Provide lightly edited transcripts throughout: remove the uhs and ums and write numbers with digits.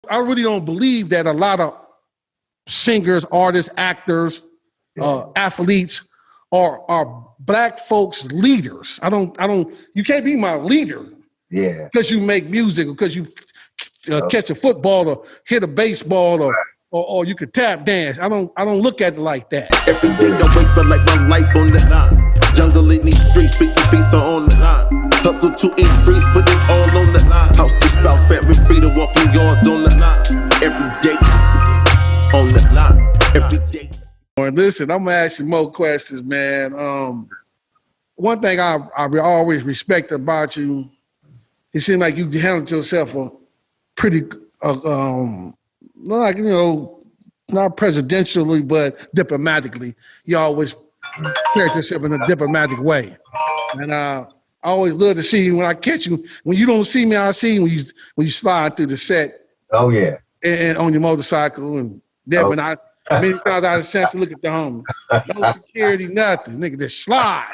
I really don't believe that a lot of singers, artists, actors, athletes are black folks leaders. You can't be my leader. Yeah. Because you make music, or because you catch a football or hit a baseball or you could tap dance. I don't look at it like that. Every day I wait for like my life on the line. Jungle in these streets, speaking peace on the line. Hustle to increase, put it all on the line. House to spouse, family freedom, walking yards on the line. Every day on the line. Every day. Listen, I'm gonna ask you more questions, man. One thing I always respect about you, it seems like you handled yourself a pretty, like, you know, not presidentially, but diplomatically. You always carry yourself in a diplomatic way. And I always love to see you when I catch you. When you don't see me, I see you when you slide through the set. Oh, yeah. And on your motorcycle. And then when many times I had a chance to look at the home. No security, nothing. Nigga, just slide.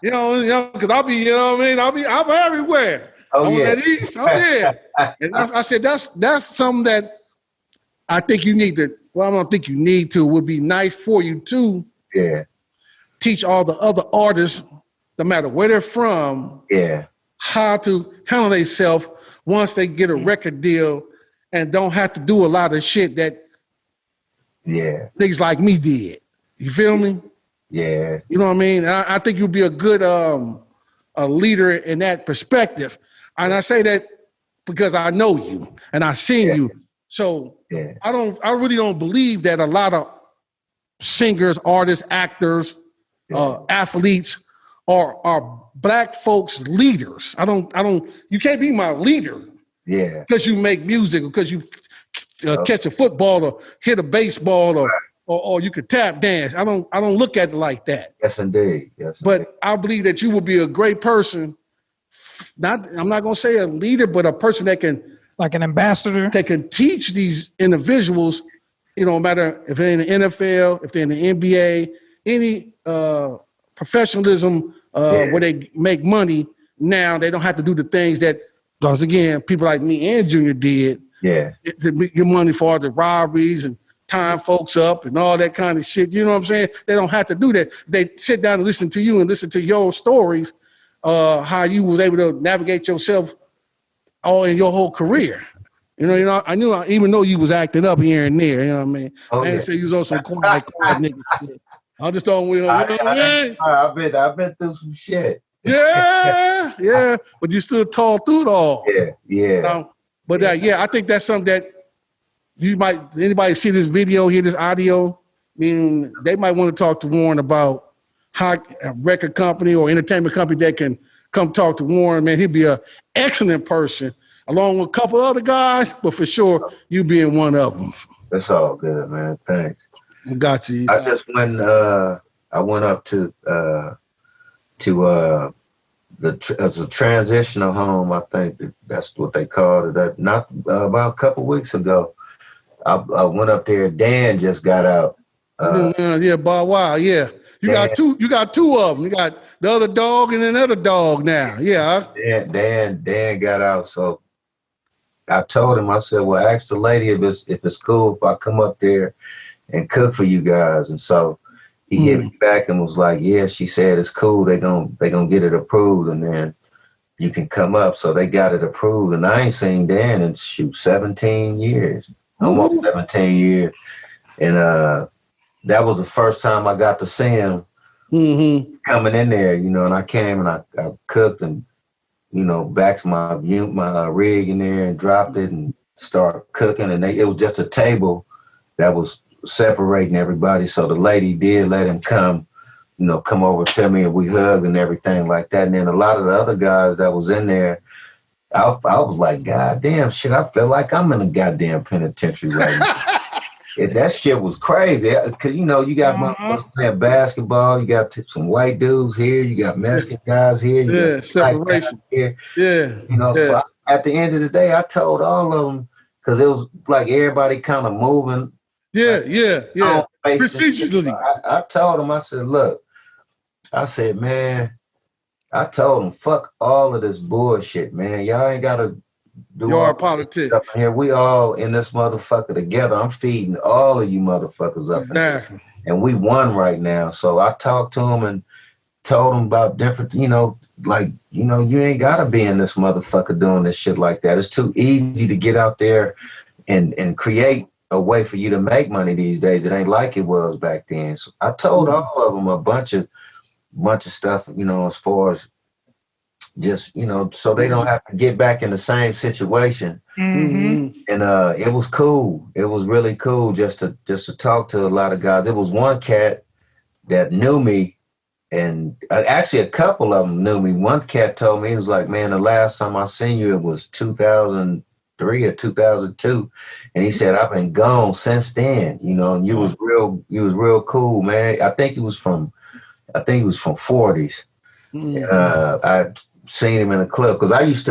You know, because I'll be, you know what I mean? I'm everywhere. Oh, I'm yeah. at East, I'm there. And I said, that's something that I think you need to, well, I don't think you need to, would be nice for you to teach all the other artists, no matter where they're from, how to handle themselves once they get a record deal and don't have to do a lot of shit that niggas like me did. You feel me? Yeah. You know what I mean? I think you'll be a good a leader in that perspective. And I say that because I know you and I've seen you. So I really don't believe that a lot of singers, artists, actors, athletes are black folks leaders. You can't be my leader. Yeah. Because you make music, or because you catch a football or hit a baseball or you could tap dance. I don't look at it like that. Yes, indeed. Yes. But I believe that you will be a great person. I'm not gonna say a leader, but a person that can, like an ambassador, that can teach these individuals, you know, no matter if they're in the NFL, if they're in the NBA, any professionalism where they make money. Now they don't have to do the things that, because again, people like me and Junior did. Yeah. To get money for the robberies and tying folks up and all that kind of shit. You know what I'm saying? They don't have to do that. They sit down and listen to you and listen to your stories, how you was able to navigate yourself all in your whole career. You know, I even though you was acting up here and there, you know what I mean? I didn't say you was on some quiet nigga shit. I just don't, you know what I mean? I've been through some shit. Yeah, but you still tall through it all. Yeah. But I think that's something that you might, anybody see this video, hear this audio, I mean, they might want to talk to Warren about how a record company or entertainment company that can come talk to Warren. Man, he'd be an excellent person, along with a couple other guys, but for sure, you being one of them. That's all good, man. Thanks. Got you. I just went, I went up to as a transitional home. I think that's what they called it. Not about a couple weeks ago. I went up there. Dan just got out. Bow Wow. Yeah, you got two. You got two of them. You got the other dog and another dog now. Yeah. Dan got out. So I told him. I said, "Well, ask the lady if it's cool if I come up there and cook for you guys." And so he hit me back and was like, "Yeah." She said it's cool. They gonna get it approved, and then you can come up. So they got it approved, and I ain't seen Dan in 17 years. Almost 17 years. And that was the first time I got to see him coming in there, you know, and I came and I cooked and, you know, backed my rig in there and dropped it and started cooking. And it was just a table that was separating everybody. So the lady did let him come over to me, and we hugged and everything like that. And then a lot of the other guys that was in there, I was like, God damn shit, I feel like I'm in a goddamn penitentiary right now. That shit was crazy. Cause you know, you got motherfuckers playing basketball, you got some white dudes here, you got Mexican guys here, you got separation here. Yeah. You know, so at the end of the day, I told all of them, cause it was like everybody kind of moving. Yeah. Procedurally. I told them, I said, look, I said, man, I told them, fuck all of this bullshit, man. Y'all ain't gotta do Yard all politics. stuff in here. We all in this motherfucker together. I'm feeding all of you motherfuckers up. Exactly. And we won right now. So I talked to him and told him about different, like, you ain't gotta be in this motherfucker doing this shit like that. It's too easy to get out there and create a way for you to make money these days. It ain't like it was back then. So I told all of them a bunch of stuff, as far as just, so they don't have to get back in the same situation. Mm-hmm. And it was cool. It was really cool just to talk to a lot of guys. It was one cat that knew me, and actually a couple of them knew me. One cat told me, he was like, man, the last time I seen you, it was 2003 or 2002. And he said, I've been gone since then, and you was real cool, man. I think he was from 40s. I seen him in a club because I used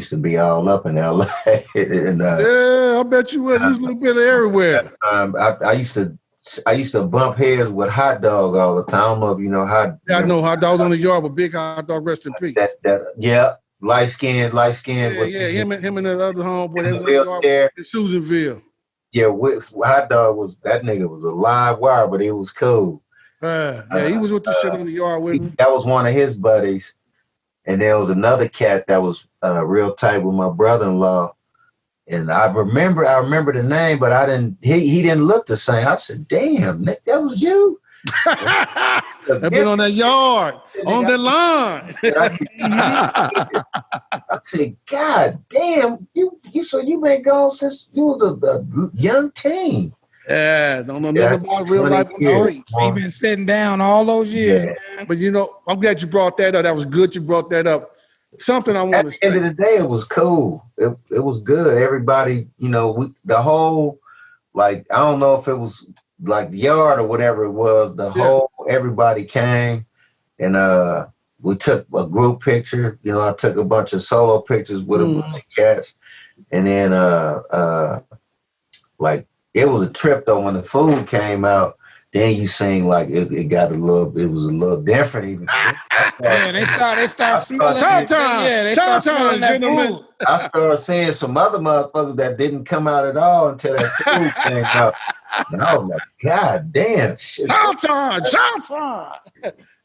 to be all up in LA. And, yeah, I bet you was. You was a little bit of everywhere. I used to bump heads with Hot Dog all the time. I don't know if you know Hot. Yeah, I know Hot Dog's on the yard, but Big Hot Dog, rest in peace. Yeah, light skin. Yeah, him and the other homeboy. They was on the yard in Susanville. Yeah, Hot Dog that nigga was a live wire, but he was cool. Yeah, he was with the shit on the yard with me. That was one of his buddies. And there was another cat that was real tight with my brother-in-law. And I remember the name, but he didn't look the same. I said, damn, Nick, that was you? I've been on that yard, on the line. I said, God damn, you been gone since you was a young teen. Yeah, don't know nothing about real life on the streets. We've been sitting down all those years, man. But I'm glad you brought that up. That was good you brought that up. Something I want to say. At the end of the day, it was cool. It was good. Everybody, the whole, like, I don't know if it was like the yard or whatever it was, everybody came and we took a group picture. I took a bunch of solo pictures with a bunch of cats. And then like, it was a trip though when the food came out. Then you sing like it was a little different even. Yeah, they start smelling Time. Yeah, they start smelling that food. I started seeing some other motherfuckers that didn't come out at all until that food came out. And I was like, God damn shit. Time.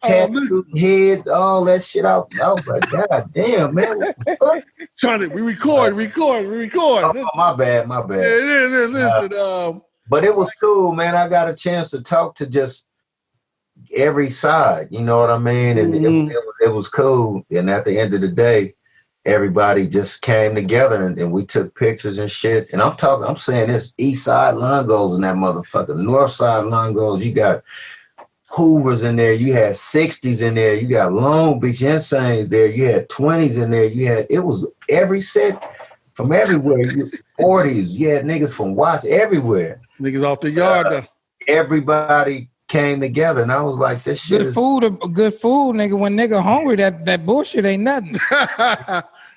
Tattoo head, all that shit out. I was like, God damn, man. Johnny, we record. Oh, my bad. Yeah, listen, but it was cool, man. I got a chance to talk to just every side. You know what I mean? And it was cool. And at the end of the day, everybody just came together and we took pictures and shit. And I'm saying this, East Side Lungos in that motherfucker. North Side Lungos, you got Hoovers in there. You had 60s in there. You got Long Beach Insanes there. You had 20s in there. It was every set from everywhere. 40s. You had niggas from Watts everywhere. Niggas off the yard though. Everybody came together and I was like, this shit good food, nigga. When nigga hungry, that bullshit ain't nothing.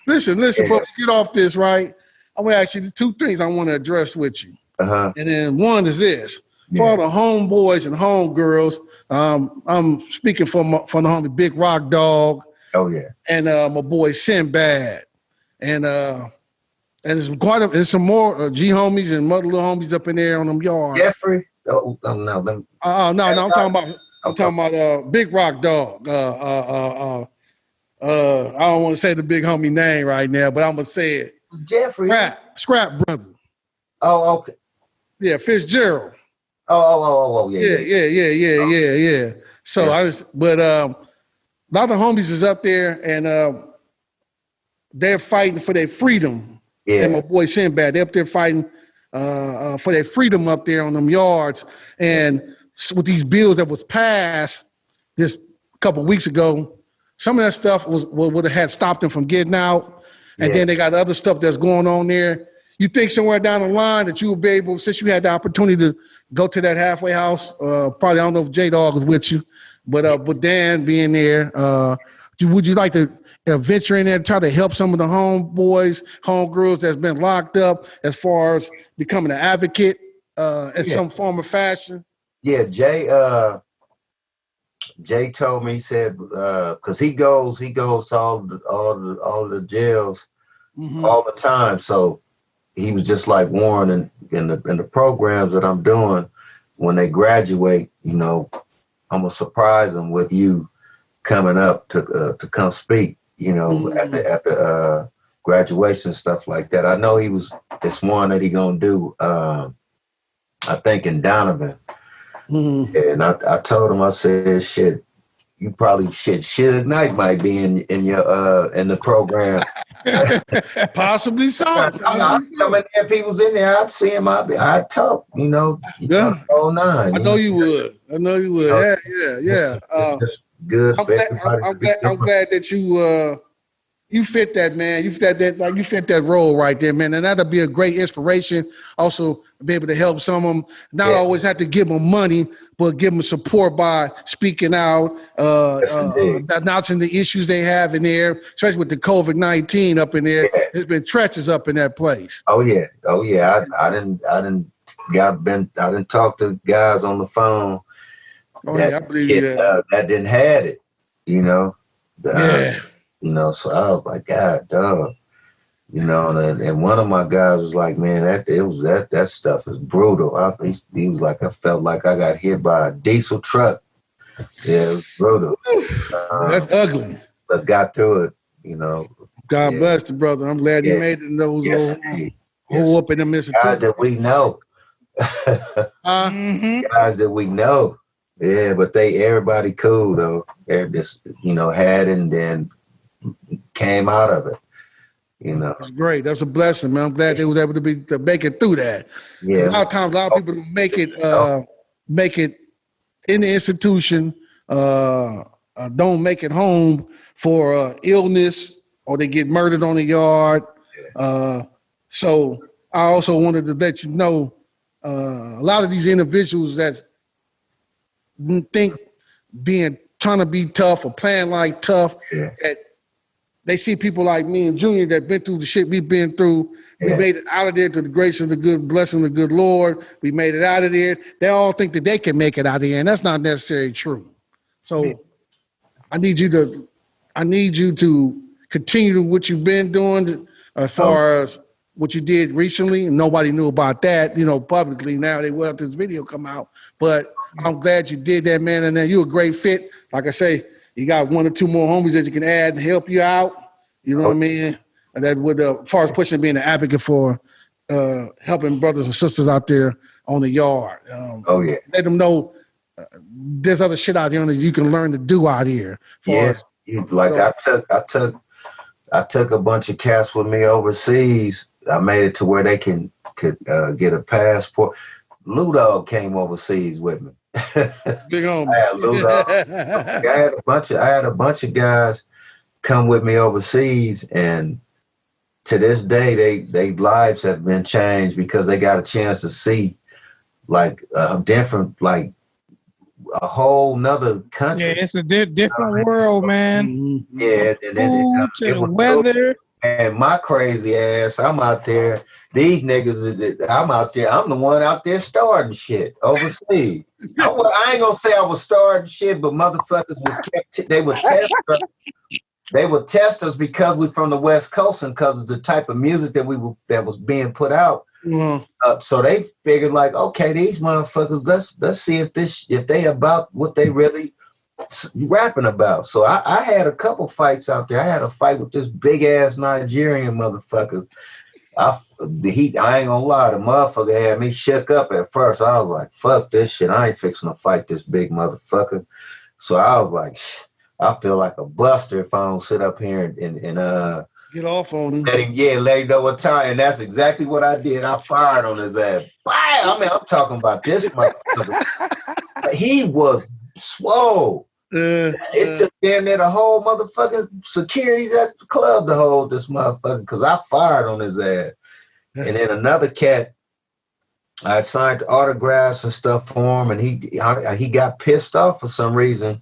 Listen, before we get off this, right? I'm gonna ask you two things I want to address with you. Uh-huh. And then one is this. For all the homeboys and homegirls, I'm speaking from the homie Big Rock Dog. Oh yeah. And my boy Sinbad. And there's some more G homies and mother little homies up in there on them yards. Jeffrey? No. No, I'm talking about Big Rock Dog. I don't want to say the big homie name right now, but I'm gonna say it. Jeffrey. Scrap brother. Oh, okay. Yeah, Fitzgerald. Oh, yeah. Yeah. So yeah. A lot of homies is up there and they're fighting for their freedom. Yeah. And my boy Sinbad, they're up there fighting for their freedom up there on them yards. And with these bills that was passed this couple weeks ago, some of that stuff would have had stopped them from getting out. And then they got other stuff that's going on there. You think somewhere down the line that you will be able, since you had the opportunity to go to that halfway house, probably, I don't know if J-Dog is with you, but Dan being there, would you like to venture in there and try to help some of the homeboys, homegirls that's been locked up as far as becoming an advocate in some form or fashion? Yeah, Jay told me, he said, because he goes to all the jails all the time. So he was just like Warren in the programs that I'm doing. When they graduate, you know, I'm gonna surprise them with you coming up to come speak. You know, at the graduation, stuff like that. I know it's one that he gonna do. I think in Donovan. And I told him, I said, shit, you probably Suge Knight might be in the program. Possibly so. I'm coming there, people's in there, I'd see him, I'd talk, you know. Yeah. All nine. I know you would. Yeah. It's good. I'm glad that you fit that, man. You fit that role right there, man. And that'll be a great inspiration. Also, be able to help some of them. Not always have to give them money, but give them support by speaking out, announcing the issues they have in there, especially with the COVID-19 up in there. Yeah. There's been treacherous up in that place. Oh yeah. I didn't talk to guys on the phone. I believe you that didn't had it, you know. Yeah. You know, so I was like, God, dog. You know, and one of my guys was like, man, that stuff is brutal. He was like, I felt like I got hit by a diesel truck. Yeah, it was brutal. That's ugly. But got through it, you know. God bless the brother. I'm glad he made it in those whole up in the midst of guys that we know. Guys that we know. Yeah, but everybody cool though. Just, you know, had it and then came out of it, you know. That's great. That's a blessing, man. I'm glad they was able to make it through that. Yeah. A lot of times, a lot of people make it in the institution, don't make it home for illness, or they get murdered on the yard. So I also wanted to let you know, a lot of these individuals that think trying to be tough or playing like tough, that they see people like me and Junior that been through the shit we've been through. We made it out of there to the grace of the good, blessing of the good Lord. We made it out of there. They all think that they can make it out of there, and that's not necessarily true. So I need you to continue what you've been doing as far as what you did recently. Nobody knew about that, you know, publicly. Now they will have this video come out. But I'm glad you did that, man. And then you're a great fit. Like I say, you got one or two more homies that you can add and help you out. You know what I mean? And that would, as far as pushing, being an advocate for helping brothers and sisters out there on the yard. Let them know there's other shit out there that you can learn to do out here. I took a bunch of cats with me overseas. I made it to where they could get a passport. Lou Dog came overseas with me. Big homie. I had Lou Dog. I had a bunch of guys come with me overseas, and to this day, they lives have been changed because they got a chance to see like a different, like a whole nother country. Yeah, it's a different world, man. Yeah, and the weather. And my crazy ass, I'm out there. These niggas, I'm out there. I'm the one out there starting shit overseas. I ain't gonna say I was starting shit, but motherfuckers they would test us. They would test us because we're from the West Coast and because of the type of music that was being put out. So they figured like, okay, these motherfuckers, let's see if they about what they really rapping about. So I had a couple fights out there. I had a fight with this big ass Nigerian motherfucker. I ain't gonna lie, the motherfucker had me shook up at first. I was like, fuck this shit. I ain't fixing to fight this big motherfucker. So I was like, I feel like a buster if I don't sit up here and get off on him. Let him know what time. And that's exactly what I did. I fired on his ass. I mean, I'm talking about this motherfucker. He was swole. It took damn near the whole motherfucking security at the club to hold this motherfucker because I fired on his ass. And then another cat, I signed autographs and stuff for him, and he got pissed off for some reason,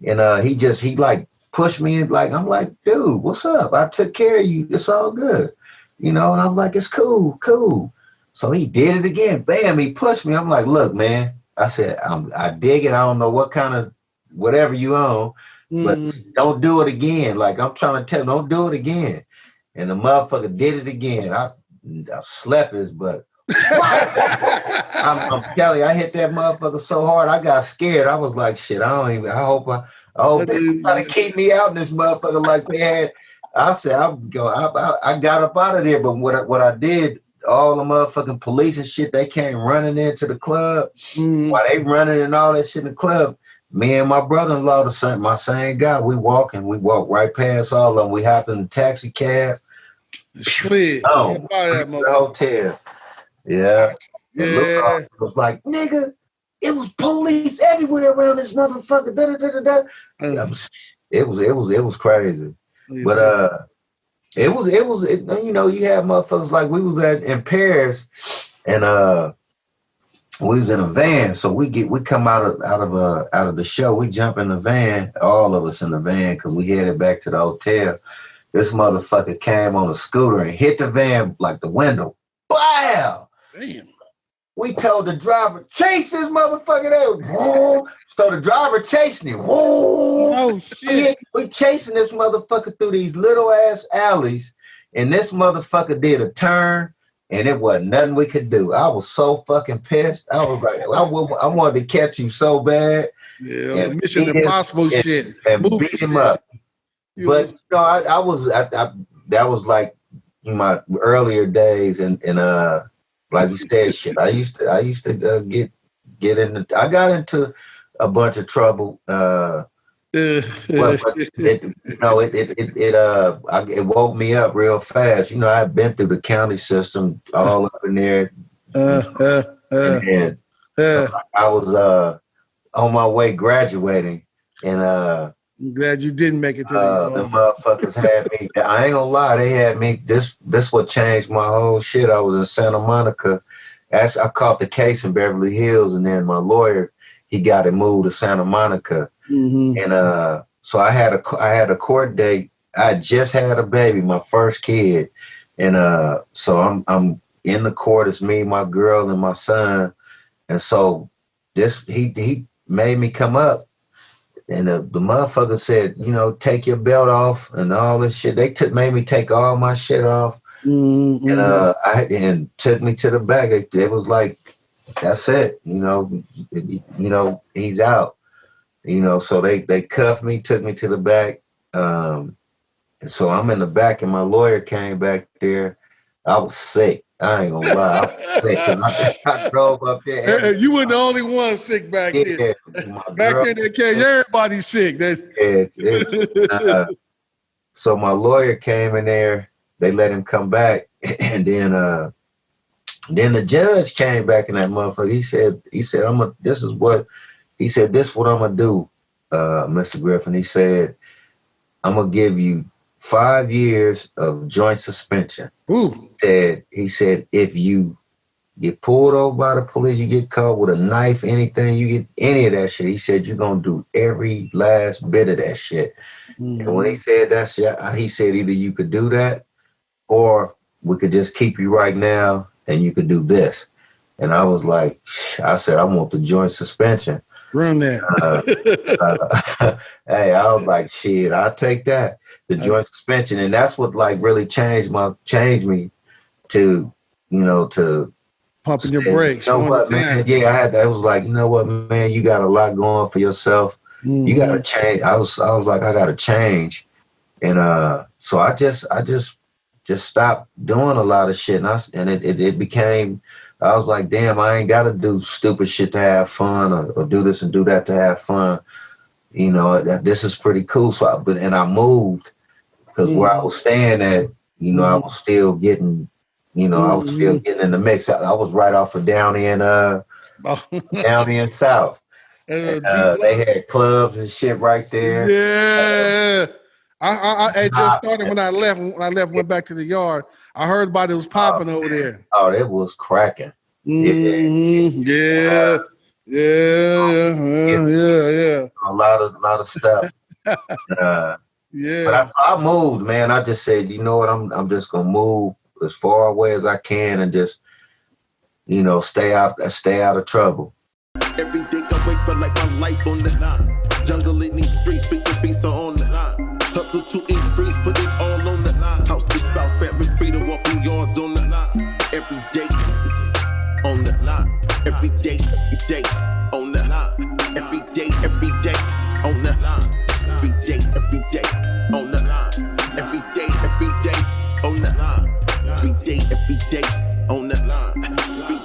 and he like pushed me in, like I'm like, dude, what's up? I took care of you. It's all good, you know. And I'm like, it's cool. So he did it again. Bam, he pushed me. I'm like, look, man. I said, I dig it. I don't know what kind of whatever you own, but don't do it again. Like I'm trying to tell him, don't do it again. And the motherfucker did it again. I slept his butt. I'm telling you, I hit that motherfucker so hard, I got scared. I was like, shit, I hope they trying to keep me out in this motherfucker like they had. I said, I got up out of there, but what I did, all the motherfucking police and shit, they came running into the club. While they running and all that shit in the club, me and my brother-in-law, my same guy, we walked right past all of them. We hopped in the taxi cab. Slid. The hotel. Yeah. It was like, nigga, it was police everywhere around this motherfucker. It was crazy. But it was you know, you have motherfuckers like we was in Paris and we was in a van, so we come out of the show, we jump in the van, all of us in the van, because we headed back to the hotel. This motherfucker came on a scooter and hit the van like the window. Wow! Damn. We told the driver, chase this motherfucker there. So the driver chasing him. Oh shit. We chasing this motherfucker through these little ass alleys, and this motherfucker did a turn, and it wasn't nothing we could do. I was so fucking pissed. I was like, I wanted to catch him so bad. Yeah, Mission Impossible shit. And beat him up. But you know, I was that was like my earlier days, and like you said, shit. I used to get into. I got into a bunch of trouble. It woke me up real fast. You know, I've been through the county system all up in there. And so I was on my way graduating, and I'm glad you didn't make it to the motherfuckers had me. I ain't gonna lie, they had me. This what changed my whole shit. I was in Santa Monica. I caught the case in Beverly Hills, and then my lawyer, he got it moved to Santa Monica. And so I had a court date. I just had a baby, my first kid, and so I'm in the court. It's me, my girl, and my son. And so he made me come up. And the motherfucker said, you know, take your belt off and all this shit. They made me take all my shit off. And took me to the back. It was like, that's it. You know, he's out. You know, so they cuffed me, took me to the back. And so I'm in the back, and my lawyer came back there. I was sick. I ain't gonna lie. I was sick. I drove up there. You were the only one sick back then. Back in the case, everybody's sick. So my lawyer came in there. They let him come back, and then the judge came back in that motherfucker. He said, this is what I'm gonna do, Mr. Griffin. He said, I'm gonna give you 5 years of joint suspension. Ooh. He said, if you get pulled over by the police, you get caught with a knife, anything, you get any of that shit. He said, you're going to do every last bit of that shit. And when he said that shit, he said either you could do that or we could just keep you right now and you could do this. And I was like, I said, I want the joint suspension. Run that. Hey, I was like, shit, I'll take that. The joint suspension. And that's what like really changed me to, you know, to pumping your brakes. You know what, man? Yeah, it was like, you know what, man, you got a lot going for yourself. You gotta change. I was like, I gotta change. And so I just stopped doing a lot of shit. And it became, I was like, damn, I ain't gotta do stupid shit to have fun or do this and do that to have fun. You know, this is pretty cool. So I moved because where I was staying at, you know, I was still getting, you know, I was still getting in the mix. I was right off of Downey and South. And, they had clubs and shit right there. Yeah. I just started when I left. Went back to the yard. I heard about it was popping over there. Oh, it was cracking. Yeah. A lot of stuff. Yeah. But I moved, man. I just said, you know what? I'm just gonna move as far away as I can and just, you know, stay out of trouble. Every day I wake feel like my life on the line. Jungle in these streets, speaking peace on the line. Hustle to increase, put it all on the line. House to spouse, family freedom, walking yards on the line. Every day on the line. Every day on the line. Every day on the line. Every day on the line. Every day on the line. Every day on the line.